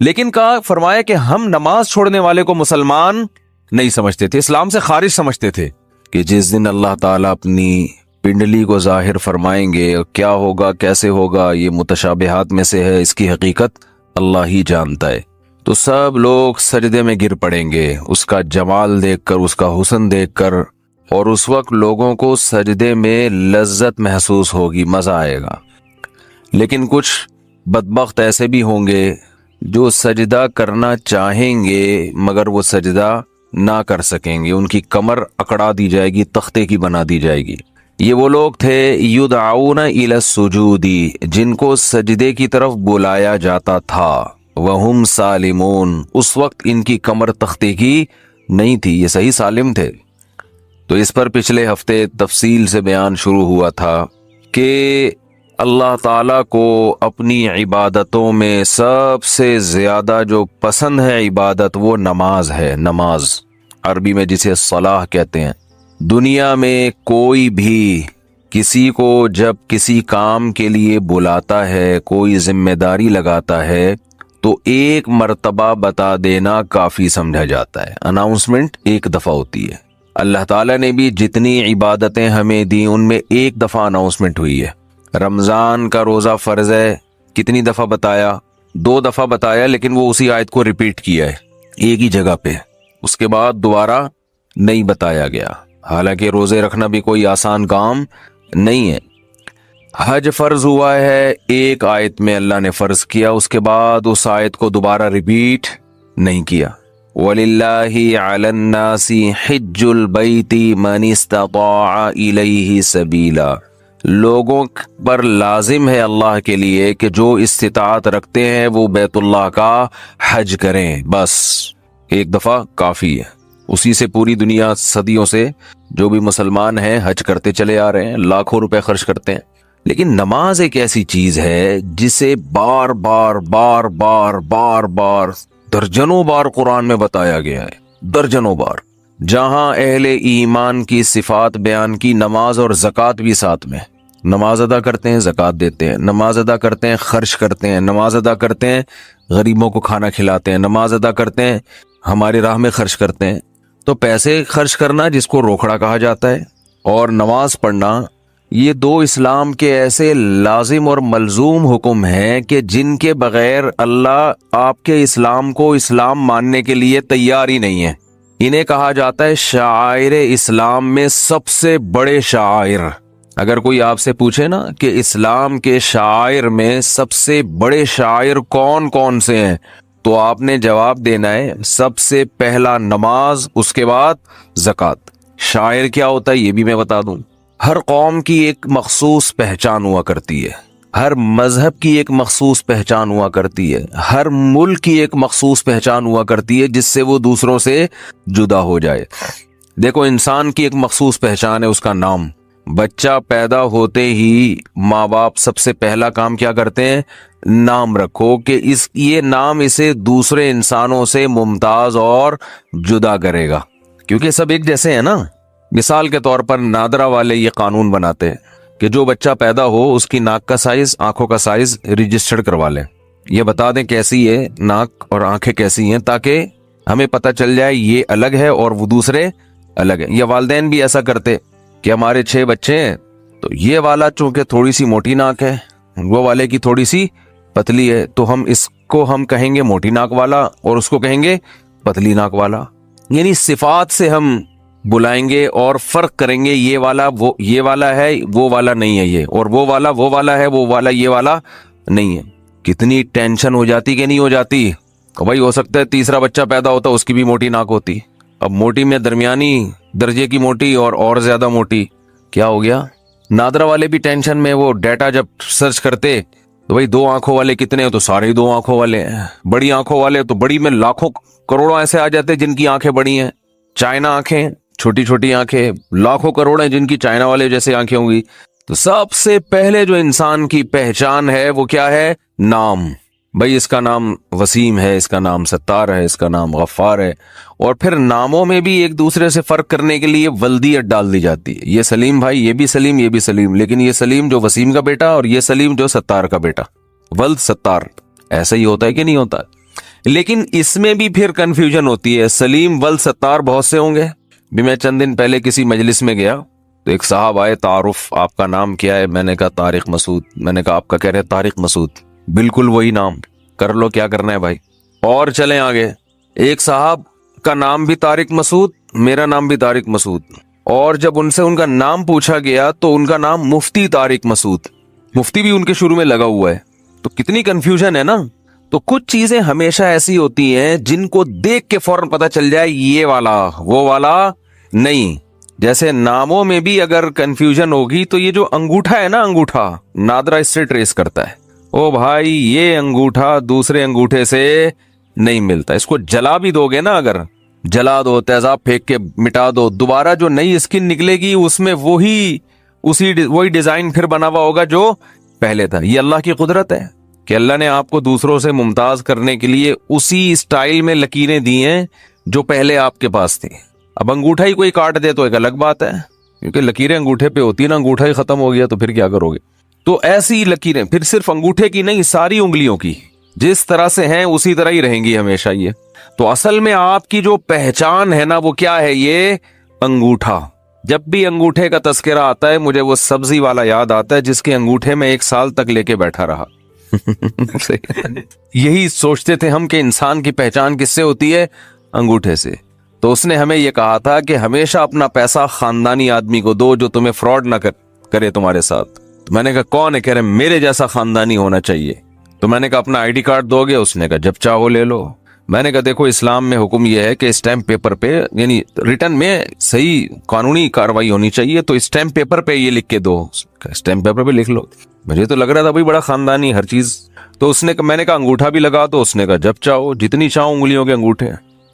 لیکن کہا فرمایا کہ ہم نماز چھوڑنے والے کو مسلمان نہیں سمجھتے تھے، اسلام سے خارج سمجھتے تھے، کہ جس دن اللہ تعالیٰ اپنی پنڈلی کو ظاہر فرمائیں گے، کیا ہوگا کیسے ہوگا یہ متشابہات میں سے ہے، اس کی حقیقت اللہ ہی جانتا ہے، تو سب لوگ سجدے میں گر پڑیں گے اس کا جمال دیکھ کر، اس کا حسن دیکھ کر، اور اس وقت لوگوں کو سجدے میں لذت محسوس ہوگی، مزہ آئے گا۔ لیکن کچھ بدبخت ایسے بھی ہوں گے جو سجدہ کرنا چاہیں گے مگر وہ سجدہ نہ کر سکیں گے، ان کی کمر اکڑا دی جائے گی، تختے کی بنا دی جائے گی۔ یہ وہ لوگ تھے یدعون الی السجود، جن کو سجدے کی طرف بلایا جاتا تھا، وہم سالمون، اس وقت ان کی کمر تختے کی نہیں تھی، یہ صحیح سالم تھے۔ تو اس پر پچھلے ہفتے تفصیل سے بیان شروع ہوا تھا کہ اللہ تعالیٰ کو اپنی عبادتوں میں سب سے زیادہ جو پسند ہے عبادت وہ نماز ہے، نماز عربی میں جسے صلاح کہتے ہیں۔ دنیا میں کوئی بھی کسی کو جب کسی کام کے لیے بلاتا ہے، کوئی ذمہ داری لگاتا ہے، تو ایک مرتبہ بتا دینا کافی سمجھا جاتا ہے، اناؤنسمنٹ ایک دفعہ ہوتی ہے۔ اللہ تعالیٰ نے بھی جتنی عبادتیں ہمیں دی ان میں ایک دفعہ اناؤنسمنٹ ہوئی ہے۔ رمضان کا روزہ فرض ہے، کتنی دفعہ بتایا؟ 2 دفعہ بتایا، لیکن وہ اسی آیت کو ریپیٹ کیا ہے ایک ہی جگہ پہ، اس کے بعد دوبارہ نہیں بتایا گیا۔ حالانکہ روزے رکھنا بھی کوئی آسان کام نہیں ہے۔ حج فرض ہوا ہے، ایک آیت میں اللہ نے فرض کیا، اس کے بعد اس آیت کو دوبارہ ریپیٹ نہیں کیا۔ وَلِلَّهِ عَلَى النَّاسِ حِجُّ الْبَيْتِ مَنِ اسْتَطَاعَ إِلَيْهِ سَبِيلًا، لوگوں پر لازم ہے اللہ کے لیے کہ جو استطاعت رکھتے ہیں وہ بیت اللہ کا حج کریں، بس ایک دفعہ کافی ہے۔ اسی سے پوری دنیا صدیوں سے جو بھی مسلمان ہیں حج کرتے چلے آ رہے ہیں، لاکھوں روپے خرچ کرتے ہیں۔ لیکن نماز ایک ایسی چیز ہے جسے بار بار بار بار بار بار درجنوں بار قرآن میں بتایا گیا ہے، درجنوں بار، جہاں اہل ایمان کی صفات بیان کی، نماز اور زکوٰۃ بھی ساتھ میں۔ نماز ادا کرتے ہیں، زکوٰۃ دیتے ہیں، نماز ادا کرتے ہیں، خرچ کرتے ہیں، نماز ادا کرتے ہیں، غریبوں کو کھانا کھلاتے ہیں، نماز ادا کرتے ہیں، ہماری راہ میں خرچ کرتے ہیں۔ تو پیسے خرچ کرنا جس کو روکڑا کہا جاتا ہے، اور نماز پڑھنا، یہ 2 اسلام کے ایسے لازم اور ملزوم حکم ہیں کہ جن کے بغیر اللہ آپ کے اسلام کو اسلام ماننے کے لیے تیار ہی نہیں ہے۔ انہیں کہا جاتا ہے شعائر اسلام میں سب سے بڑے شعائر۔ اگر کوئی آپ سے پوچھے نا کہ اسلام کے شعائر میں سب سے بڑے شعائر کون کون سے ہیں، تو آپ نے جواب دینا ہے سب سے پہلا نماز، اس کے بعد زکوٰۃ۔ شاعر کیا ہوتا ہے یہ بھی میں بتا دوں۔ ہر قوم کی ایک مخصوص پہچان ہوا کرتی ہے، ہر مذہب کی ایک مخصوص پہچان ہوا کرتی ہے، ہر ملک کی ایک مخصوص پہچان ہوا کرتی ہے جس سے وہ دوسروں سے جدا ہو جائے۔ دیکھو انسان کی ایک مخصوص پہچان ہے، اس کا نام۔ بچہ پیدا ہوتے ہی ماں باپ سب سے پہلا کام کیا کرتے ہیں؟ نام رکھو، کہ یہ نام اسے دوسرے انسانوں سے ممتاز اور جدا کرے گا، کیونکہ سب ایک جیسے ہیں نا۔ مثال کے طور پر نادرا والے یہ قانون بناتے ہیں کہ جو بچہ پیدا ہو اس کی ناک کا سائز، آنکھوں کا سائز رجسٹرڈ کروا لیں، یہ بتا دیں کیسی ہے ناک اور آنکھیں کیسی ہیں، تاکہ ہمیں پتہ چل جائے یہ الگ ہے اور وہ دوسرے الگ ہیں۔ یا والدین بھی ایسا کرتے کہ ہمارے 6 بچے ہیں تو یہ والا چونکہ تھوڑی سی موٹی ناک ہے، وہ والے کی تھوڑی سی پتلی ہے، تو ہم اس کو ہم کہیں گے موٹی ناک والا اور اس کو کہیں گے پتلی ناک والا۔ یعنی صفات سے ہم بلائیں گے اور فرق کریں گے، یہ والا وہ یہ والا ہے، وہ والا نہیں ہے یہ، اور وہ والا ہے، وہ والا یہ والا نہیں ہے۔ کتنی ٹینشن ہو جاتی کہ نہیں ہو جاتی؟ بھائی ہو سکتا ہے تیسرا بچہ پیدا ہوتا اس کی بھی موٹی ناک ہوتی، اب موٹی میں درمیانی درجے کی موٹی اور زیادہ موٹی، کیا ہو گیا؟ نادرا والے بھی ٹینشن میں، وہ ڈیٹا جب سرچ کرتے تو بھائی 2 آنکھوں والے کتنے ہیں، تو سارے 2 آنکھوں والے ہیں۔ بڑی آنکھوں والے تو بڑی میں لاکھوں کروڑوں ایسے آ جاتے جن کی آنکھیں بڑی ہیں۔ چائنا آنکھیں، چھوٹی چھوٹی آنکھیں، لاکھوں کروڑ ہیں جن کی چائنا والے جیسے آنکھیں ہوں گی۔ تو سب سے پہلے جو انسان کی پہچان ہے وہ کیا ہے؟ نام۔ بھائی اس کا نام وسیم ہے، اس کا نام ستار ہے، اس کا نام غفار ہے، اور پھر ناموں میں بھی ایک دوسرے سے فرق کرنے کے لیے ولدیت ڈال دی جاتی ہے۔ یہ سلیم بھائی، یہ بھی سلیم، یہ بھی سلیم، لیکن یہ سلیم جو وسیم کا بیٹا اور یہ سلیم جو ستار کا بیٹا، ولد ستار، ایسا ہی ہوتا ہے کہ نہیں ہوتا؟ لیکن اس میں بھی پھر کنفیوژن ہوتی ہے. سلیم ول ستار بہت سے ہوں گے. بھی میں چند دن پہلے کسی مجلس میں گیا تو ایک صاحب آئے, تعارف آپ کا نام کیا ہے؟ میں نے کہا طارق مسعود. میں نے کہا آپ کا کہہ رہے طارق مسعود؟ بالکل وہی نام, کر لو کیا کرنا ہے بھائی. اور چلیں آگے, ایک صاحب کا نام بھی طارق مسعود, میرا نام بھی طارق مسعود, اور جب ان سے ان کا نام پوچھا گیا تو ان کا نام مفتی طارق مسعود, مفتی بھی ان کے شروع میں لگا ہوا ہے. تو کتنی کنفیوژن ہے نا. تو کچھ چیزیں ہمیشہ ایسی ہوتی ہیں جن کو دیکھ کے فوراً پتہ چل جائے یہ والا وہ والا نہیں. جیسے ناموں میں بھی اگر کنفیوژن ہوگی تو یہ جو انگوٹھا ہے نا, انگوٹھا نادرا اس سے ٹریس کرتا ہے. او بھائی یہ انگوٹھا دوسرے انگوٹھے سے نہیں ملتا. اس کو جلا بھی دو گے نا, اگر جلا دو, تیزاب پھینک کے مٹا دو, دوبارہ جو نئی اسکن نکلے گی اس میں وہی ڈیزائن پھر بنا ہوا ہوگا جو پہلے تھا. یہ اللہ کی قدرت ہے کہ اللہ نے آپ کو دوسروں سے ممتاز کرنے کے لیے اسی اسٹائل میں لکیریں دی ہیں جو پہلے آپ کے پاس تھی. اب انگوٹھا ہی کوئی کاٹ دے تو ایک الگ بات ہے, کیونکہ لکیریں انگوٹھے پہ ہوتی ہیں نا, انگوٹھا ہی ختم ہو گیا تو پھر کیا کرو گے. تو ایسی لکیریں پھر صرف انگوٹھے کی نہیں, ساری انگلیوں کی جس طرح سے ہیں اسی طرح ہی رہیں گی ہمیشہ یہ. تو اصل میں آپ کی جو پہچان ہے نا وہ کیا ہے؟ یہ انگوٹھا. جب بھی انگوٹھے کا تذکرہ آتا ہے مجھے وہ سبزی والا یاد آتا ہے جس کے انگوٹھے میں 1 سال تک لے کے بیٹھا رہا. یہی سوچتے تھے ہم کہ انسان کی پہچان کس سے ہوتی ہے؟ انگوٹھے سے. تو اس نے ہمیں یہ کہا تھا کہ ہمیشہ اپنا پیسہ خاندانی آدمی کو دو جو تمہیں فراڈ نہ کرے تمہارے ساتھ. تو میں نے کہا کون ہے؟ کہہ رہے میرے جیسا خاندانی ہونا چاہیے. تو میں نے کہا اپنا ID کارڈ دو گے؟ اس نے کہا جب چاہو لے لو. میں نے کہا دیکھو اسلام میں حکم یہ ہے کہ اسٹیمپ پیپر پہ, یعنی ریٹن میں صحیح قانونی کاروائی ہونی چاہیے, تو اسٹیمپ پیپر پہ یہ لکھ کے دو. اسٹیمپ پیپر پہ لکھ لو. مجھے تو لگ رہا تھا بھائی بڑا خاندانی ہر چیز. تو اس نے میں نے کہا انگوٹھا بھی لگا دو. اس نے کہا جب چاہو, جتنی چاہو انگلیوں کے انگوٹھے.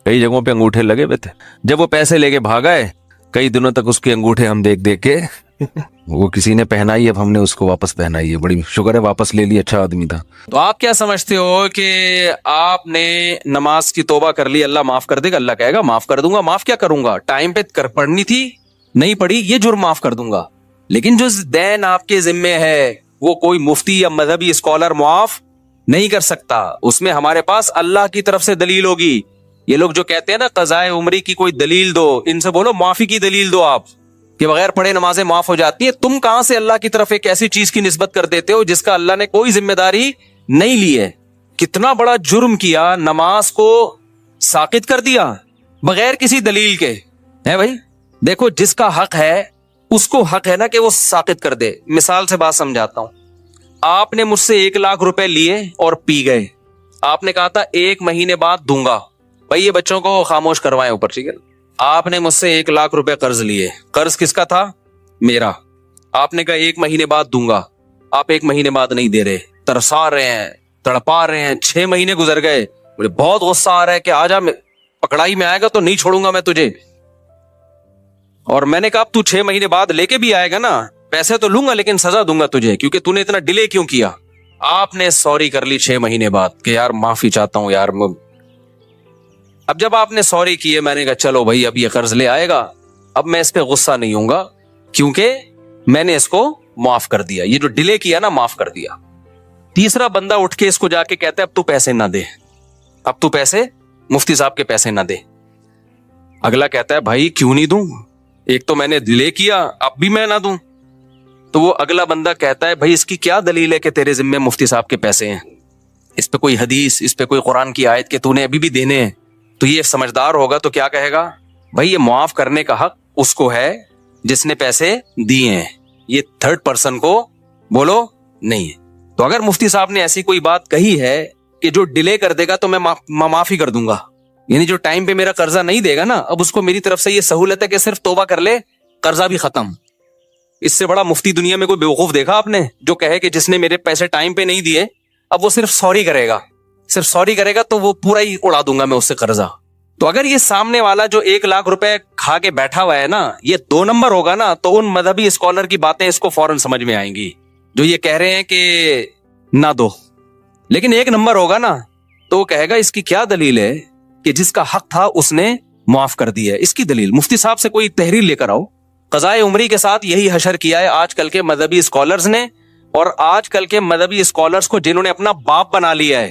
کئی جگہوں پہ انگوٹھے لگے ہوئے تھے. جب وہ پیسے لے کے بھاگ آئے, کئی دنوں تک اس کے انگوٹھے ہم دیکھ دیکھ کے وہ کسی نے پہنائی, اب ہم نے اس کو واپس پہنائی ہے. بڑی شکر ہے واپس لے لی, اچھا آدمی تھا. تو آپ کیا سمجھتے ہو کہ آپ نے نماز کی توبہ کر لی, اللہ معاف کر دے گا؟ اللہ کہے گا معاف کر دوں گا. معاف کیا کروں گا؟ ٹائم پہ پڑھنی تھی نہیں پڑھی, یہ جرم معاف کر دوں گا. لیکن جو دین آپ کے ذمے ہے وہ کوئی مفتی یا مذہبی اسکالر معاف نہیں کر سکتا. اس میں ہمارے پاس اللہ کی طرف سے دلیل ہوگی. یہ لوگ جو کہتے ہیں نا قضائے عمری کی کوئی دلیل دو, ان سے بولو معافی کی دلیل دو آپ, کہ بغیر پڑھے نمازیں معاف ہو جاتی ہیں. تم کہاں سے اللہ کی طرف ایک ایسی چیز کی نسبت کر دیتے ہو جس کا اللہ نے کوئی ذمہ داری نہیں لی ہے؟ کتنا بڑا جرم کیا, نماز کو ساقط کر دیا بغیر کسی دلیل کے. ہے بھائی دیکھو, جس کا حق ہے اس کو حق ہے نا کہ وہ ساقط کر دے. مثال سے بات سمجھاتا ہوں. آپ نے مجھ سے 1 لاکھ روپے لیے اور پی گئے. آپ نے کہا تھا 1 مہینے بعد دوں گا. بھائی یہ بچوں کو خاموش کروائیں اوپر, ٹھیک ہے. آپ نے مجھ سے 1 لاکھ روپے قرض لیے. قرض کس کا تھا؟ میرا. آپ نے کہا 1 مہینے بعد دوں گا. آپ 1 مہینے بعد نہیں دے رہے, ترسا رہے ہیں, تڑپا رہے ہیں. 6 مہینے گزر گئے, مجھے بہت غصہ آ رہا ہے کہ آجا, پکڑائی میں آئے گا تو نہیں چھوڑوں گا میں تجھے. اور میں نے کہا اب تو 6 مہینے بعد لے کے بھی آئے گا نا, پیسے تو لوں گا لیکن سزا دوں گا تجھے, کیونکہ تو نے اتنا ڈیلے کیوں کیا. آپ نے سوری کر لی 6 مہینے بعد کہ یار معافی چاہتا ہوں یار. اب جب آپ نے سوری کی ہے, میں نے کہا چلو بھائی اب یہ قرض لے آئے گا, اب میں اس پہ غصہ نہیں ہوں گا کیونکہ میں نے اس کو معاف کر دیا. یہ جو ڈیلے کیا نا معاف کر دیا. تیسرا بندہ اٹھ کے اس کو جا کے کہتا ہے اب تو پیسے نہ دے, اب تو پیسے مفتی صاحب کے پیسے نہ دے. اگلا کہتا ہے بھائی کیوں نہیں دوں, ایک تو میں نے ڈیلے کیا, اب بھی میں نہ دوں. تو وہ اگلا بندہ کہتا ہے بھائی اس کی کیا دلیل ہے کہ تیرے ذمے مفتی صاحب کے پیسے ہیں؟ اس پہ کوئی حدیث, اس پہ کوئی قرآن کی آیت کہ تو نے ابھی بھی دینے ہیں؟ تو یہ سمجھدار ہوگا تو کیا کہے گا, بھائی یہ معاف کرنے کا حق اس کو ہے جس نے پیسے دیے ہیں, یہ 3rd پرسن کو بولو نہیں ہے. تو اگر مفتی صاحب نے ایسی کوئی بات کہی ہے کہ جو ڈیلے کر دے گا تو میں معافی کر دوں گا, یعنی جو ٹائم پہ میرا قرضہ نہیں دے گا نا, اب اس کو میری طرف سے یہ سہولت ہے کہ صرف توبہ کر لے, قرضہ بھی ختم. اس سے بڑا مفتی دنیا میں کوئی بیوقوف دیکھا آپ نے جو کہے کہ جس نے میرے پیسے ٹائم پہ نہیں دیے اب وہ صرف سوری کرے گا, صرف سوری کرے گا تو وہ پورا ہی اڑا دوں گا میں اس سے قرضہ. تو اگر یہ سامنے والا جو 1 لاکھ روپے کھا کے بیٹھا ہوا ہے نا یہ 2 نمبر ہوگا نا, تو ان مذہبی اسکالر کی باتیں اس کو فوراً سمجھ میں آئیں گی جو یہ کہہ رہے ہیں کہ نہ دو. لیکن 1 نمبر ہوگا نا تو وہ کہے گا اس کی کیا دلیل ہے کہ جس کا حق تھا اس نے معاف کر دیا ہے, اس کی دلیل. مفتی صاحب سے کوئی تحریر لے کر آؤ. قضائے عمری کے ساتھ یہی حشر کیا ہے آج کل کے مذہبی اسکالرز نے, اور آج کل کے مذہبی اسکالرز کو جنہوں نے اپنا باپ بنا لیا ہے.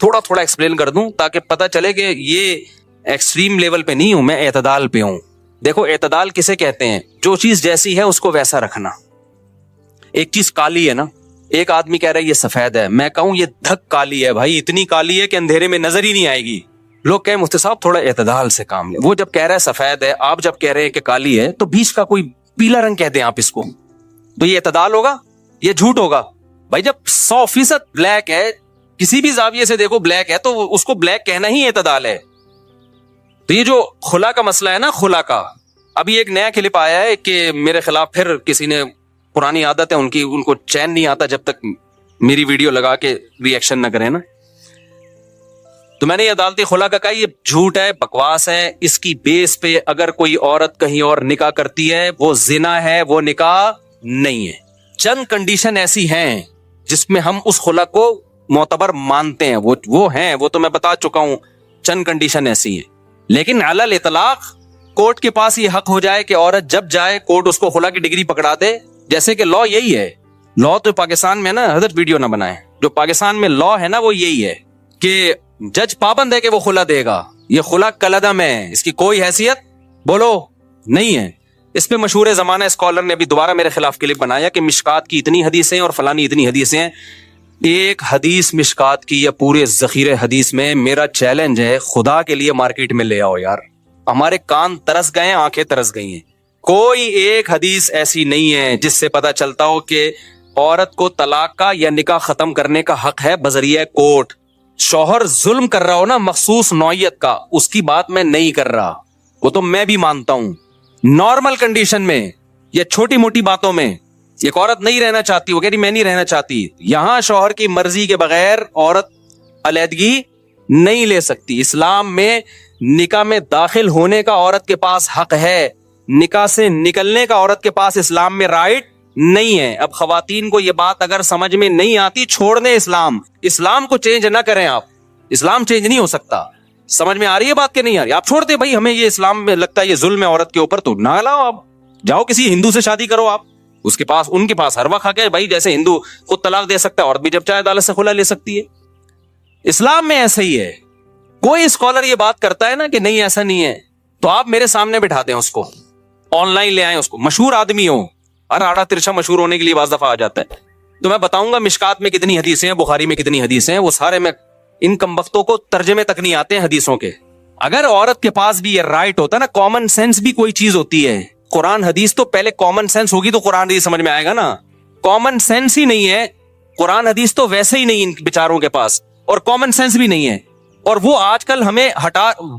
تھوڑا تھوڑا ایکسپلین کر دوں تاکہ پتہ چلے کہ یہ ایکسٹریم لیول پہ نہیں ہوں میں, اعتدال پہ ہوں. دیکھو اعتدال کسے کہتے ہیں؟ جو چیز جیسی ہے اس کو ویسا رکھنا. ایک چیز کالی ہے نا, ایک آدمی کہہ رہا ہے یہ سفید ہے, میں کہوں یہ دھک کالی ہے, بھائی اتنی کالی ہے کہ اندھیرے میں نظر ہی نہیں آئے گی. لوگ کہیں مفتی صاحب تھوڑا اعتدال سے کام لیں. وہ جب کہہ رہا ہے سفید ہے, آپ جب کہہ رہے ہیں کہ کالی ہے, تو بیچ کا کوئی پیلا رنگ کہہ دیں آپ اس کو, تو یہ اعتدال ہوگا؟ یہ جھوٹ ہوگا. بھائی جب 100% بلیک ہے, کسی بھی زاویے سے دیکھو بلیک ہے, تو اس کو بلیک کہنا ہی اعتدال ہے. تو یہ جو خلا کا مسئلہ ہے نا, خلا کا, ابھی ایک نیا کلپ آیا ہے کہ میرے خلاف پھر کسی نے, پرانی عادت ہے ان کی, ان کو چین نہیں آتا جب تک میری ویڈیو لگا کے ری ایکشن نہ کریں نا. تو میں نے یہ عدالتی خلا کا کہا یہ جھوٹ ہے, بکواس ہے. اس کی بیس پہ اگر کوئی عورت کہیں اور نکاح کرتی ہے وہ زنا ہے, وہ نکاح نہیں ہے. چند کنڈیشن ایسی ہیں جس میں ہم اس خلا کو معتبر مانتے ہیں, وہ ہیں, وہ تو میں بتا چکا ہوں. چند کنڈیشن ایسی ہیں, لیکن علی الاطلاق کورٹ کے پاس یہ حق ہو جائے کہ عورت جب جائے کورٹ اس کو خلا کی ڈگری پکڑا دے. جیسے کہ لا یہی ہے, لا تو پاکستان میں نا, حضرت ویڈیو نہ بنائے, جو پاکستان میں لا ہے نا وہ یہی ہے کہ جج پابند ہے کہ وہ خلا دے گا. یہ خلا کلعدم ہے, اس کی کوئی حیثیت بولو نہیں ہے. اس پہ مشہور زمانہ اسکالر نے ابھی دوبارہ میرے خلاف کلپ بنایا کہ مشکات کی اتنی حدیثیں اور فلانی اتنی حدیثیں ہیں. ایک حدیث مشکات کی یا پورے ذخیرے حدیث میں, میرا چیلنج ہے خدا کے لیے مارکیٹ میں لے آؤ یار. ہمارے کان ترس گئے ہیں, آنکھیں ترس گئی ہیں. کوئی ایک حدیث ایسی نہیں ہے جس سے پتا چلتا ہو کہ عورت کو طلاق کا یا نکاح ختم کرنے کا حق ہے بذریعہ کورٹ. شوہر ظلم کر رہا ہو نا مخصوص نوعیت کا, اس کی بات میں نہیں کر رہا, وہ تو میں بھی مانتا ہوں. نارمل کنڈیشن میں یا چھوٹی موٹی باتوں میں ایک عورت نہیں رہنا چاہتی, وہ کہہ رہی میں نہیں رہنا چاہتی, یہاں شوہر کی مرضی کے بغیر عورت علیحدگی نہیں لے سکتی. اسلام میں نکاح میں داخل ہونے کا عورت کے پاس حق ہے, نکاح سے نکلنے کا عورت کے پاس اسلام میں رائٹ نہیں ہے. اب خواتین کو یہ بات اگر سمجھ میں نہیں آتی, چھوڑ دیں اسلام کو چینج نہ کریں آپ. اسلام چینج نہیں ہو سکتا. سمجھ میں آ رہی ہے بات کہ نہیں آ رہی؟ آپ چھوڑ دیں بھائی, ہمیں یہ اسلام میں لگتا ہے یہ ظلم ہے عورت کے اوپر, تو نہ لاؤ, آپ جاؤ کسی ہندو سے شادی کرو. آپ اس کے پاس, ان کے پاس ہر وقت حق ہے بھائی, جیسے ہندو خود طلاق دے سکتا ہے, عورت بھی جب چاہے عدالت سے خلا لے سکتی ہے. اسلام میں ایسا ہی ہے. کوئی اسکالر یہ بات کرتا ہے نا کہ نہیں ایسا نہیں ہے, تو آپ میرے سامنے بٹھا دیں اس کو, آن لائن لے آئیں اس کو, مشہور آدمی ہو, ہر آڑا ترچا مشہور ہونے کے لیے بعض دفعہ آ جاتا ہے. تو میں بتاؤں گا مشکات میں کتنی حدیثیں ہیں, بخاری میں کتنی حدیثیں ہیں, وہ سارے میں ان کمبختوں کو ترجمے تک نہیں آتے ہیں حدیثوں کے. اگر عورت کے پاس بھی یہ رائٹ ہوتا ہے نا, کامن سینس بھی کوئی چیز ہوتی ہے. قرآن حدیث تو پہلے کامن سینس ہوگی تو قرآن حدیث سمجھ میں آئے گا نا. کامن سینس ہی نہیں ہے, قرآن حدیث تو ویسے ہی نہیں ان بیچاروں کے پاس, اور کامن سینس بھی نہیں ہے. اور وہ آج کل ہمیں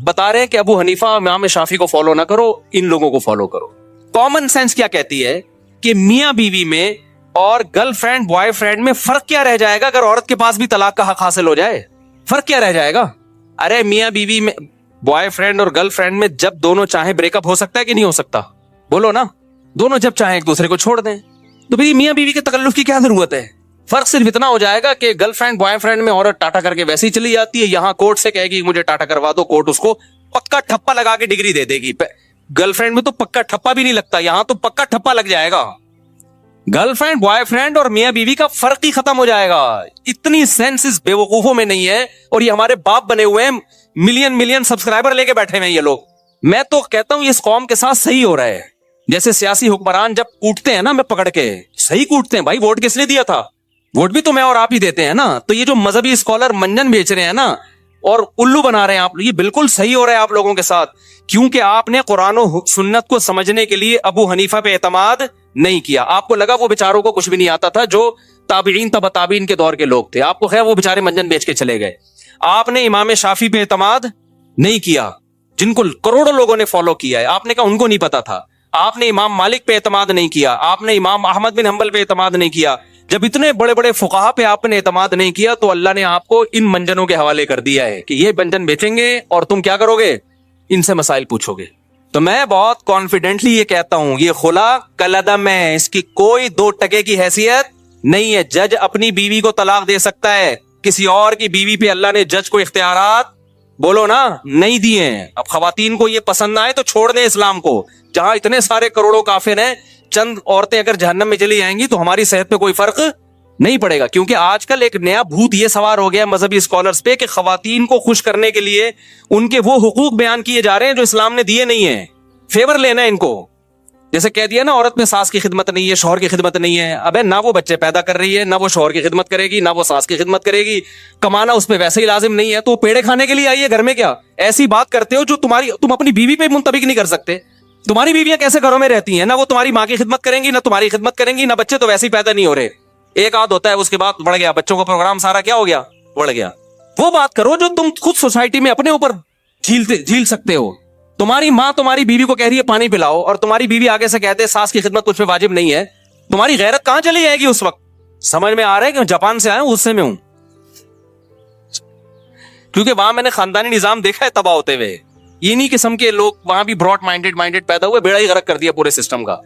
بتا رہے ہیں کہ ابو حنیفہ امام شافعی کو فالو نہ کرو, ان لوگوں کو فالو کرو. کامن سینس کیا کہتی ہے کہ میاں بیوی میں اور گرل فرینڈ بوائے فرینڈ میں فرق کیا رہ جائے گا اگر عورت کے پاس بھی طلاق کا حق حاصل ہو جائے؟ فرق کیا رہ جائے گا؟ ارے میاں بیوی میں, بوائے فرینڈ اور گرل فرینڈ میں جب دونوں چاہیں بریک اپ ہو سکتا ہے کہ نہیں ہو سکتا؟ بولو نا. دونوں جب چاہیں ایک دوسرے کو چھوڑ دیں, تو بھئی میاں بیوی کے تکلف کی کیا ضرورت ہے؟ فرق صرف اتنا ہو جائے گا کہ گرل فرینڈ بوائے فرینڈ میں عورت ٹاٹا کر کے ویسے ہی چلی جاتی ہے, یہاں کورٹ سے کہے گی مجھے ٹاٹا کروا دو, کورٹ اس کو پکا ٹھپا لگا کے ڈگری دے دے گی. گرل فرینڈ میں تو پکا ٹھپا بھی نہیں لگتا, یہاں تو پکا ٹھپا لگ جائے گا. گرل فرینڈ بوائے فرینڈ اور میاں بیوی کا فرق ہی ختم ہو جائے گا. اتنی سینس اس بے وقوفوں میں نہیں ہے, اور یہ ہمارے باپ بنے ہوئے ہیں, ملین سبسکرائبر لے کے بیٹھے ہوئے ہیں یہ لوگ. میں تو کہتا ہوں اس قوم کے ساتھ صحیح ہو رہا ہے. جیسے سیاسی حکمران جب کوٹتے ہیں نا, میں پکڑ کے صحیح کوٹتے ہیں, بھائی ووٹ کس نے دیا تھا؟ ووٹ بھی تو میں اور آپ ہی دیتے ہیں نا. تو یہ جو مذہبی اسکالر منجن بیچ رہے ہیں نا اور الو بنا رہے ہیں آپ, یہ بالکل صحیح ہو رہا ہے آپ لوگوں کے ساتھ, کیونکہ آپ نے قرآن و سنت کو سمجھنے کے لیے ابو حنیفہ پہ اعتماد نہیں کیا. آپ کو لگا وہ بیچاروں کو کچھ بھی نہیں آتا تھا, جو تابعین تبع تابعین کے دور کے لوگ تھے, آپ کو خیر وہ بیچارے منجن بیچ کے چلے گئے. آپ نے امام شافعی پہ اعتماد نہیں کیا, جن کو کروڑوں لوگوں نے فالو کیا ہے, آپ نے کہا ان کو نہیں پتا تھا. آپ نے امام مالک پہ اعتماد نہیں کیا, آپ نے امام احمد بن حنبل پہ اعتماد نہیں کیا. جب اتنے بڑے بڑے فقہا پہ آپ نے اعتماد نہیں کیا, تو اللہ نے آپ کو ان منجنوں کے حوالے کر دیا ہے کہ یہ منجن بیچیں گے اور تم کیا کرو گے, ان سے مسائل پوچھو گے. تو میں بہت کانفیڈنٹلی یہ کہتا ہوں, یہ خلا کلعدم ہے, اس کی کوئی 2 ٹکے کی حیثیت نہیں ہے. جج اپنی بیوی کو طلاق دے سکتا ہے, کسی اور کی بیوی پہ اللہ نے جج کو اختیارات بولو نا نہیں دیے ہیں. اب خواتین کو یہ پسند نہ آئے تو چھوڑ دیں اسلام کو. جہاں اتنے سارے کروڑوں کافر ہیں, چند عورتیں اگر جہنم میں چلی جائیں گی تو ہماری صحت پہ کوئی فرق نہیں پڑے گا, کیونکہ آج کل ایک نیا بھوت یہ سوار ہو گیا مذہبی اسکالرز پہ کہ خواتین کو خوش کرنے کے لیے ان کے وہ حقوق بیان کیے جا رہے ہیں جو اسلام نے دیے نہیں ہیں, فیور لینا ہے ان کو. جیسے کہہ دیا نا عورت میں ساس کی خدمت نہیں ہے, شوہر کی خدمت نہیں ہے. ابے نہ وہ بچے پیدا کر رہی ہے, نہ وہ شوہر کی خدمت کرے گی, نہ وہ ساس کی خدمت کرے گی, کمانا اس پہ ویسے ہی لازم نہیں ہے, تو پیڑے کھانے کے لیے آئی ہے گھر میں کیا؟ ایسی بات کرتے ہو جو تم اپنی بیوی پہ منطبق نہیں کر سکتے. تمہاری بیویاں کیسے گھروں میں رہتی ہیں؟ نہ وہ تمہاری ماں کی خدمت کریں گی, نہ تمہاری خدمت کریں گی, نہ بچے تو ویسے ہی پیدا نہیں ہو رہے. ایک آدھ ہوتا ہے, اس کے بعد بڑھ گیا, بچوں کا پروگرام سارا کیا ہو گیا, بڑھ گیا. وہ بات کرو جو تم خود سوسائٹی میں اپنے اوپر جھیل سکتے ہو. تمہاری ماں تمہاری بیوی کو کہہ رہی ہے پانی پلاؤ, اور تمہاری بیوی آگے سے کہتے ساس کی خدمت کچھ پہ واجب نہیں ہے, تمہاری غیرت کہاں چلی جائے گی اس وقت؟ سمجھ میں آ رہا ہے کہ جاپان سے آیا ہوں, غصے میں ہوں, کیونکہ وہاں میں نے خاندانی نظام دیکھا ہے تباہ ہوتے ہوئے. انہی قسم کے لوگ وہاں بھی براڈ مائنڈیڈ پیدا ہوئے, بیڑا ہی غرق کر دیا پورے سسٹم کا.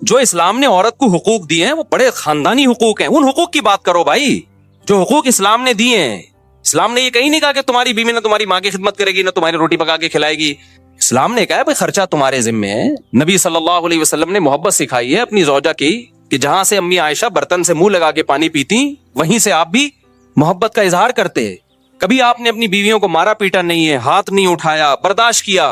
جو اسلام نے عورت کو حقوق دیے ہیں وہ بڑے خاندانی حقوق ہیں. ان حقوق کی بات کرو بھائی جو حقوق اسلام نے دیے ہیں. اسلام نے یہ کہیں نہیں کہا کہ تمہاری بیوی نہ تمہاری ماں کی خدمت کرے گی, نہ تمہاری روٹی پکا کے کھلائے گی. اسلام نے کہا ہے بھائی خرچہ تمہارے ذمے ہے. نبی صلی اللہ علیہ وسلم نے محبت سکھائی ہے اپنی زوجہ کی, کہ جہاں سے امی عائشہ برتن سے منہ لگا کے پانی پیتی, وہیں سے آپ بھی محبت کا اظہار کرتے. کبھی آپ نے اپنی بیویوں کو مارا پیٹا نہیں ہے, ہاتھ نہیں اٹھایا, برداشت کیا.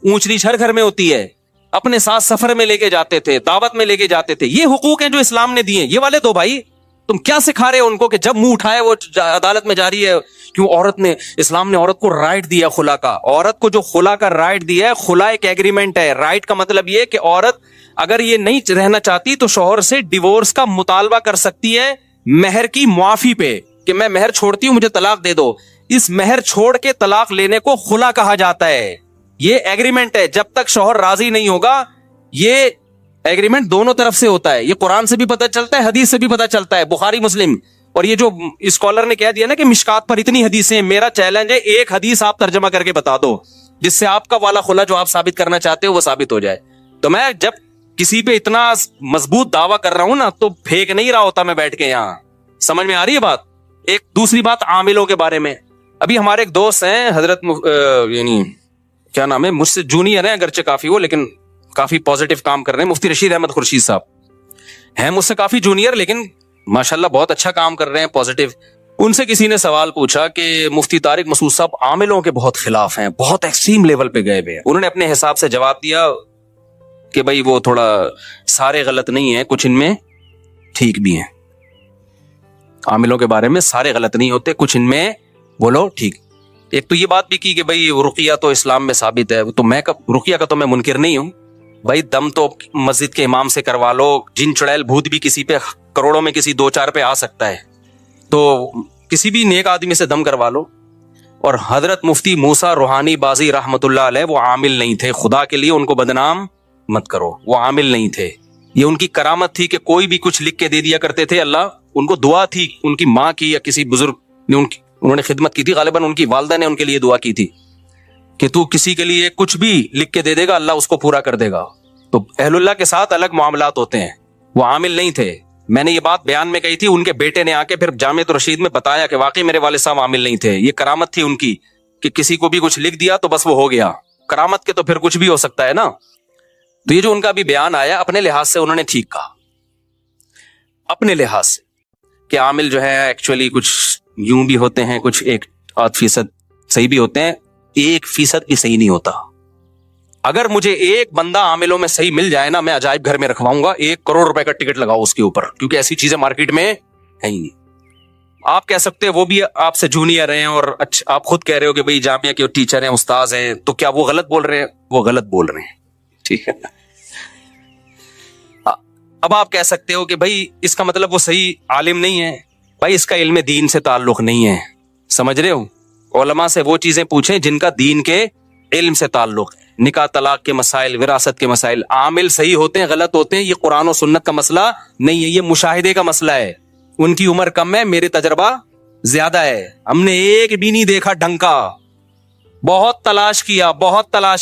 اونچ نیچ ہر گھر میں ہوتی ہے. اپنے ساتھ سفر میں لے کے جاتے تھے, دعوت میں لے کے جاتے تھے. یہ حقوق ہیں جو اسلام نے دیے. یہ والے دو بھائی, تم کیا سکھا رہے ہو ان کو کہ جب منہ اٹھائے وہ عدالت میں جاری ہے؟ کیوں عورت نے, اسلام نے عورت کو رائٹ دیا خلا کا. عورت کو جو خلا کا رائٹ دیا ہے, خلا ایک ایگریمنٹ ہے. رائٹ کا مطلب یہ کہ عورت اگر یہ نہیں رہنا چاہتی تو شوہر سے ڈیورس کا مطالبہ کر سکتی ہے مہر کی معافی پہ, کہ میں مہر چھوڑتی ہوں, مجھے طلاق دے دو. اس مہر چھوڑ کے طلاق لینے کو خلا کہا جاتا ہے. یہ ایگریمنٹ ہے, جب تک شوہر راضی نہیں ہوگا. یہ ایگریمنٹ دونوں طرف سے ہوتا ہے. یہ قرآن سے بھی پتہ چلتا ہے, حدیث سے بھی پتہ چلتا ہے, بخاری مسلم. اور یہ جو اسکالر نے کہہ دیا نا کہ مشکات پر اتنی حدیثیں ہیں, میرا چیلنج ہے ایک حدیث آپ ترجمہ کر کے بتا دو جس سے آپ کا والا خلا جو آپ ثابت کرنا چاہتے ہو وہ ثابت ہو جائے. تو میں جب کسی پہ اتنا مضبوط دعویٰ کر رہا ہوں نا, تو پھینک نہیں رہا ہوتا میں بیٹھ کے یہاں. سمجھ میں آ رہی ہے بات؟ ایک دوسری بات عاملوں کے بارے میں. ابھی ہمارے ایک دوست ہیں حضرت یعنی کیا نام ہے, مجھ سے جونیئر ہیں اگرچہ کافی وہ, لیکن کافی پازیٹیو کام کر رہے ہیں. مفتی رشید احمد خورشید صاحب ہیں مجھ سے کافی جونیئر, لیکن ماشاءاللہ بہت اچھا کام کر رہے ہیں, پازیٹیو. ان سے کسی نے سوال پوچھا کہ مفتی طارق مسعود صاحب عاملوں کے بہت خلاف ہیں, بہت ایکسٹریم لیول پہ گئے ہوئے ہیں. انہوں نے اپنے حساب سے جواب دیا کہ بھائی وہ تھوڑا سارے غلط نہیں ہیں, کچھ ان میں ٹھیک بھی ہیں. عاملوں کے بارے میں سارے غلط نہیں ہوتے, کچھ ان میں بولو ٹھیک. ایک تو یہ بات بھی کی کہ بھائی رقیہ تو اسلام میں ثابت ہے, تو میں رقیہ کا تو میں منکر نہیں ہوں بھائی. دم تو مسجد کے امام سے کروا لو, جن چڑیل بھوت بھی کسی پہ کروڑوں میں کسی 2-4 پہ آ سکتا ہے, تو کسی بھی نیک آدمی سے دم کروا لو. اور حضرت مفتی موسیٰ روحانی بازی رحمت اللہ علیہ وہ عامل نہیں تھے, خدا کے لیے ان کو بدنام مت کرو, وہ عامل نہیں تھے. یہ ان کی کرامت تھی کہ کوئی بھی کچھ لکھ کے دے دیا کرتے تھے. اللہ ان کو دعا تھی, ان کی ماں کی یا کسی بزرگ نے انہوں نے خدمت کی تھی, غالباً ان کی والدہ نے ان کے لیے دعا کی تھی کہ تو کسی کے لیے کچھ بھی لکھ کے دے دے گا, اللہ اس کو پورا کر دے گا. تو اہل اللہ کے ساتھ الگ معاملات ہوتے ہیں, وہ عامل نہیں تھے. میں نے یہ بات بیان میں کہی تھی, ان کے بیٹے نے آ کے پھر جامعۃ الرشید میں بتایا کہ واقعی میرے والد صاحب عامل نہیں تھے. یہ کرامت تھی ان کی کہ کسی کو بھی کچھ لکھ دیا تو بس وہ ہو گیا. کرامت کے تو پھر کچھ بھی ہو سکتا ہے نا. تو یہ جو ان کا بھی بیان آیا, اپنے لحاظ سے انہوں نے ٹھیک کہا, اپنے لحاظ سے, کہ عامل جو ہے ایکچولی کچھ یوں بھی ہوتے ہیں, کچھ 1% صحیح بھی ہوتے ہیں, 1% بھی صحیح نہیں ہوتا. اگر مجھے ایک بندہ عاملوں میں صحیح مل جائے نا, میں عجائب گھر میں رکھواؤں گا, 1 کروڑ روپے کا ٹکٹ لگاؤ اس کے اوپر, کیونکہ ایسی چیزیں مارکیٹ میں ہے ہی نہیں. آپ کہہ سکتے ہیں وہ بھی آپ سے جونیئر ہیں, اور اچھا آپ خود کہہ رہے ہو کہ بھئی جامعہ کے ٹیچر ہیں, استاذ ہیں, تو کیا وہ غلط بول رہے ہیں؟ وہ غلط بول رہے ہیں, ٹھیک ہے. اب آپ کہہ سکتے ہو کہ بھئی اس کا مطلب وہ صحیح عالم نہیں ہے. بھائی اس کا علم دین سے تعلق نہیں ہے, سمجھ رہے ہو. علماء سے وہ چیزیں پوچھیں جن کا دین کے علم سے تعلق ہے. نکاح طلاق کے مسائل, وراثت کے مسائل. عامل صحیح ہوتے ہیں, غلط ہوتے ہیں, یہ قرآن و سنت کا مسئلہ نہیں ہے, یہ مشاہدے کا مسئلہ ہے. ان کی عمر کم ہے, میرے تجربہ زیادہ ہے. ہم نے ایک بھی نہیں دیکھا ڈھنگ کا, بہت تلاش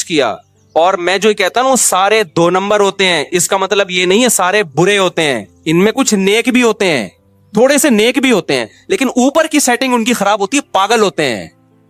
کیا. اور میں جو کہتا ہوں سارے 2 نمبر ہوتے ہیں, اس کا مطلب یہ نہیں ہے سارے برے ہوتے ہیں. ان میں کچھ نیک بھی ہوتے ہیں, تھوڑے سے نیک بھی ہوتے ہیں, لیکن اوپر کی سیٹنگ ان کی خراب ہوتی ہے, پاگل ہوتے ہیں.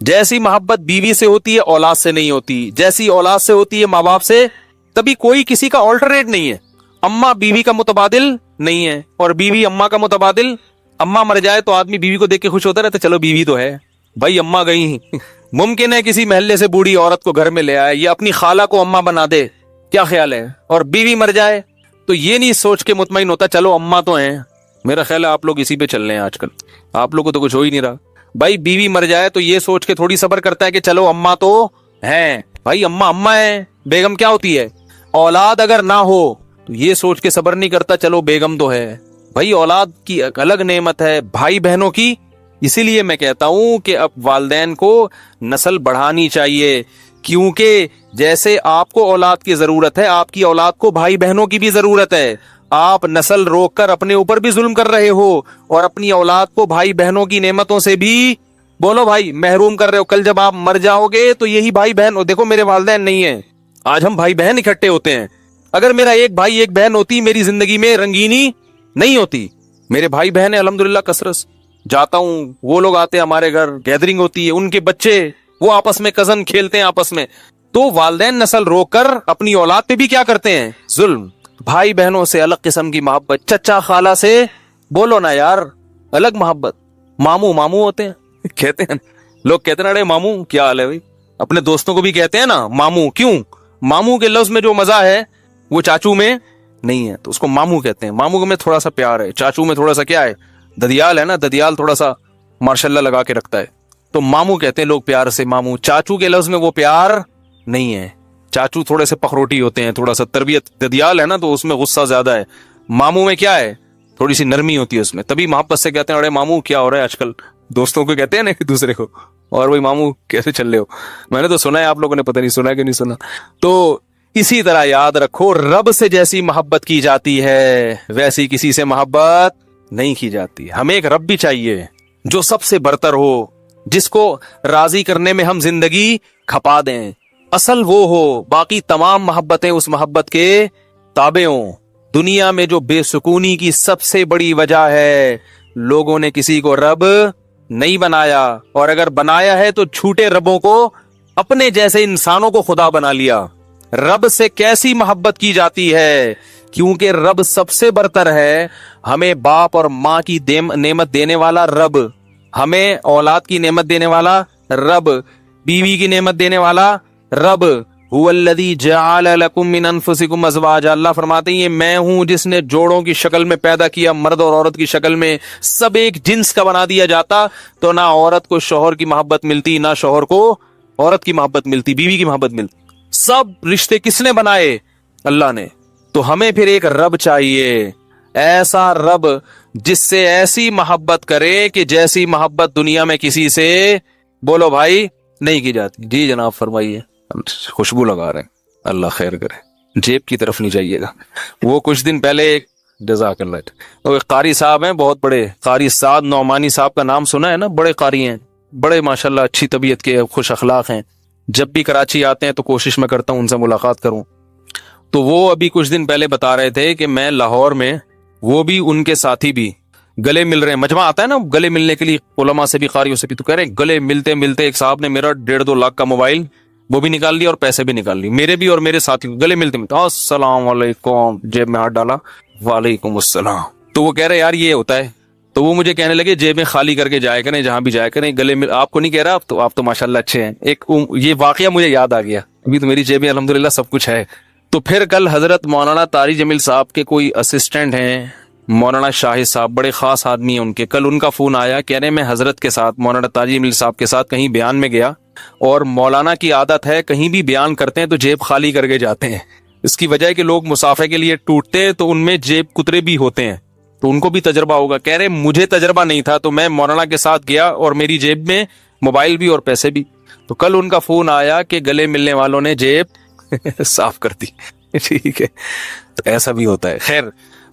جیسی محبت بیوی سے ہوتی ہے اولاد سے نہیں ہوتی, جیسی اولاد سے ہوتی ہے ماں باپ سے, تبھی کوئی کسی کا آلٹرنیٹ نہیں ہے. اماں بیوی کا متبادل نہیں ہے, اور بیوی اماں کا متبادل. اماں مر جائے تو آدمی بیوی کو دیکھ کے خوش ہوتا رہتا, چلو بیوی تو ہے بھائی, اماں گئی. ممکن ہے کسی محلے سے بوڑھی عورت کو گھر میں لے آئے یا اپنی خالہ کو اماں بنا دے, کیا خیال ہے؟ اور بیوی مر جائے تو یہ نہیں سوچ کے مطمئن ہوتا چلو اماں تو ہیں. میرا خیال ہے آپ لوگ اسی پہ چل رہے ہیں آج کل, آپ لوگ کو تو کچھ ہو ہی نہیں رہا. بھائی بیوی مر جائے تو یہ سوچ کے تھوڑی صبر کرتا ہے کہ چلو اماں تو ہیں. بھائی اماں اماں ہے, بیگم کیا ہوتی ہے؟ اولاد اگر نہ ہو تو یہ سوچ کے صبر نہیں کرتا چلو بیگم تو ہے. بھائی اولاد کی الگ نعمت ہے, بھائی بہنوں کی. اسی لیے میں کہتا ہوں کہ اب والدین کو نسل بڑھانی چاہیے, کیونکہ جیسے آپ کو اولاد کی ضرورت ہے, آپ کی اولاد کو بھائی بہنوں کی بھی ضرورت ہے. آپ نسل روک کر اپنے اوپر بھی ظلم کر رہے ہو اور اپنی اولاد کو بھائی بہنوں کی نعمتوں سے بھی بولو بھائی محروم کر رہے ہو. کل جب آپ مر جاؤ گے تو یہی بھائی بہن, دیکھو میرے والدین نہیں ہیں, آج ہم بھائی بہن اکٹھے ہوتے ہیں. اگر میرا ایک بھائی ایک بہن ہوتی میری زندگی میں رنگینی نہیں ہوتی. میرے بھائی بہن الحمدللہ کثرت, جاتا ہوں وہ لوگ آتے ہیں ہمارے گھر, گیدرنگ ہوتی ہے, ان کے بچے وہ آپس میں کزن کھیلتے ہیں آپس میں. تو والدین نسل روک کر اپنی اولاد پہ بھی کیا کرتے ہیں؟ ظلم. بھائی بہنوں سے الگ قسم کی محبت, چچا خالہ سے بولو نا یار الگ محبت. ماموں ماموں ہوتے ہیں, کہتے ہیں لوگ, کہتے ہیں ارے ماموں کیا حال ہے بھائی, اپنے دوستوں کو بھی کہتے ہیں نا ماموں. کیوں؟ ماموں کے لفظ میں جو مزہ ہے وہ چاچو میں نہیں ہے, تو اس کو ماموں کہتے ہیں. ماموں میں تھوڑا سا پیار ہے, چاچو میں تھوڑا سا کیا ہے, ددیال ہے نا, ددیال تھوڑا سا ماشاءاللہ لگا کے رکھتا ہے, تو ماموں کہتے ہیں لوگ پیار سے ماموں. چاچو کے لفظ میں وہ پیار نہیں ہے, چاچو تھوڑے سے پخروٹی ہوتے ہیں, تھوڑا سا تربیت, ددیال ہے نا تو اس میں غصہ زیادہ ہے. ماموں میں کیا ہے, تھوڑی سی نرمی ہوتی ہے اس میں, تبھی محبت سے کہتے ہیں ارے ماموں کیا ہو رہا ہے آج کل. دوستوں کو کہتے ہیں نا ایک دوسرے کو, اور وہی ماموں کیسے چل رہے ہو. میں نے تو سنا ہے, آپ لوگوں نے پتہ نہیں سنا کہ نہیں سنا. تو اسی طرح یاد رکھو, رب سے جیسی محبت کی جاتی ہے ویسی کسی سے محبت نہیں کی جاتی. ہمیں ایک رب بھی چاہیے جو سب سے برتر ہو, جس کو راضی کرنے میں ہم زندگی کھپا دیں. اصل وہ ہو, باقی تمام محبتیں اس محبت کے تابع ہوں. دنیا میں جو بے سکونی کی سب سے بڑی وجہ ہے, لوگوں نے کسی کو رب نہیں بنایا, اور اگر بنایا ہے تو جھوٹے ربوں کو, اپنے جیسے انسانوں کو خدا بنا لیا. رب سے کیسی محبت کی جاتی ہے, کیونکہ رب سب سے برتر ہے. ہمیں باپ اور ماں کی نعمت دینے والا رب, ہمیں اولاد کی نعمت دینے والا رب, بیوی کی نعمت دینے والا رب. هو الذی جعل لکم من انفسکم ازواجا, اللہ فرماتے ہیں یہ میں ہوں جس نے جوڑوں کی شکل میں پیدا کیا, مرد اور عورت کی شکل میں, سب ایک جنس کا بنا دیا جاتا, تو نہ عورت کو شوہر کی محبت ملتی, نہ شوہر کو عورت کی محبت ملتی, بیوی کی محبت ملتی. سب رشتے کس نے بنائے؟ اللہ نے. تو ہمیں پھر ایک رب چاہیے, ایسا رب جس سے ایسی محبت کرے کہ جیسی محبت دنیا میں کسی سے بولو بھائی نہیں کی جاتی. جی جناب فرمائیے. خوشبو لگا رہے ہیں, اللہ خیر کرے, جیب کی طرف نہیں جائیے گا. وہ کچھ دن پہلے ایک جزاک اللہ, ایک قاری صاحب ہیں, بہت بڑے قاری, سعد نعمانی صاحب کا نام سنا ہے نا, بڑے قاری ہیں, بڑے ماشاءاللہ اچھی طبیعت کے, خوش اخلاق ہیں. جب بھی کراچی آتے ہیں تو کوشش میں کرتا ہوں ان سے ملاقات کروں. تو وہ ابھی کچھ دن پہلے بتا رہے تھے کہ میں لاہور میں, وہ بھی ان کے ساتھی بھی گلے مل رہے ہیں, مجمع آتا ہے نا گلے ملنے کے لیے علماء سے بھی قاریوں سے بھی, تو کہہ رہے ہیں گلے ملتے ملتے ایک صاحب نے میرا 1.5-2 لاکھ کا موبائل وہ بھی نکال لیا اور پیسے بھی نکال لی, میرے بھی اور میرے ساتھی گلے ملتے ملتے, السلام علیکم, جیب میں ہاتھ ڈالا, وعلیکم السلام. تو وہ کہہ رہے یار یہ ہوتا ہے. تو وہ مجھے کہنے لگے جیب میں خالی کر کے جائے کریں جہاں بھی جائے کریں, گلے میں آپ کو نہیں کہہ رہا, آپ تو ماشاءاللہ اچھے ہیں. ایک یہ واقعہ مجھے یاد آ گیا, ابھی تو میری جیب میں الحمدللہ سب کچھ ہے. تو پھر کل حضرت مولانا طاری جمیل صاحب کے کوئی اسسٹنٹ ہیں, مولانا شاہد صاحب, بڑے خاص آدمی ہیں ان کے, کل ان کا فون آیا, کہہ رہے میں حضرت کے ساتھ, مولانا طاری جمیل صاحب کے ساتھ کہیں بیان میں گیا, اور مولانا کی عادت ہے کہیں بھی بیان کرتے ہیں تو جیب خالی کر کے جاتے ہیں. اس کی وجہ ہے کہ لوگ مسافے کے لیے ٹوٹتے تو ان میں جیب کترے بھی ہوتے ہیں, تو ان کو بھی تجربہ ہوگا. کہہ رہے مجھے تجربہ نہیں تھا تو میں مولانا کے ساتھ گیا اور میری جیب میں موبائل بھی اور پیسے بھی. تو کل ان کا فون آیا کہ گلے ملنے والوں نے جیب صاف کر دی. ٹھیک ہے, تو ایسا بھی ہوتا ہے. خیر,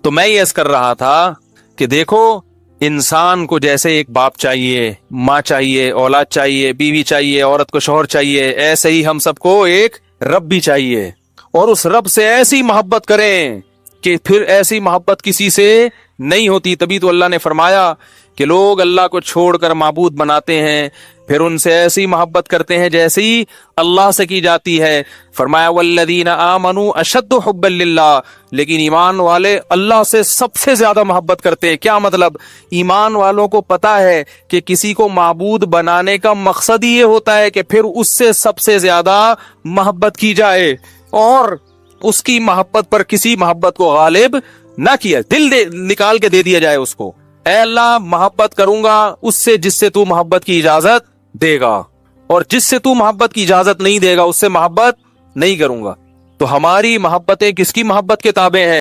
تو میں یہ عرض کر رہا تھا کہ دیکھو انسان کو جیسے ایک باپ چاہیے, ماں چاہیے, اولاد چاہیے, بیوی چاہیے, عورت کو شوہر چاہیے, ایسے ہی ہم سب کو ایک رب بھی چاہیے, اور اس رب سے ایسی محبت کریں کہ پھر ایسی محبت کسی سے نہیں ہوتی. تبھی تو اللہ نے فرمایا کہ لوگ اللہ کو چھوڑ کر معبود بناتے ہیں، پھر ان سے ایسی محبت کرتے ہیں جیسی اللہ سے کی جاتی ہے۔ فرمایا والذین آمنوا اشد حبا للہ، لیکن ایمان والے اللہ سے سب سے زیادہ محبت کرتے ہیں۔ کیا مطلب؟ ایمان والوں کو پتا ہے کہ کسی کو معبود بنانے کا مقصد ہی یہ ہوتا ہے کہ پھر اس سے سب سے زیادہ محبت کی جائے اور اس کی محبت پر کسی محبت کو غالب نہ کیا، نکال کے دے دیا جائے اس کو۔ اے اللہ محبت کروں گا اس سے جس سے تو محبت کی اجازت دے گا، اور جس سے تو محبت کی اجازت نہیں دے گا اس سے محبت نہیں کروں گا۔ تو ہماری محبتیں کس کی محبت کے تابع ہیں؟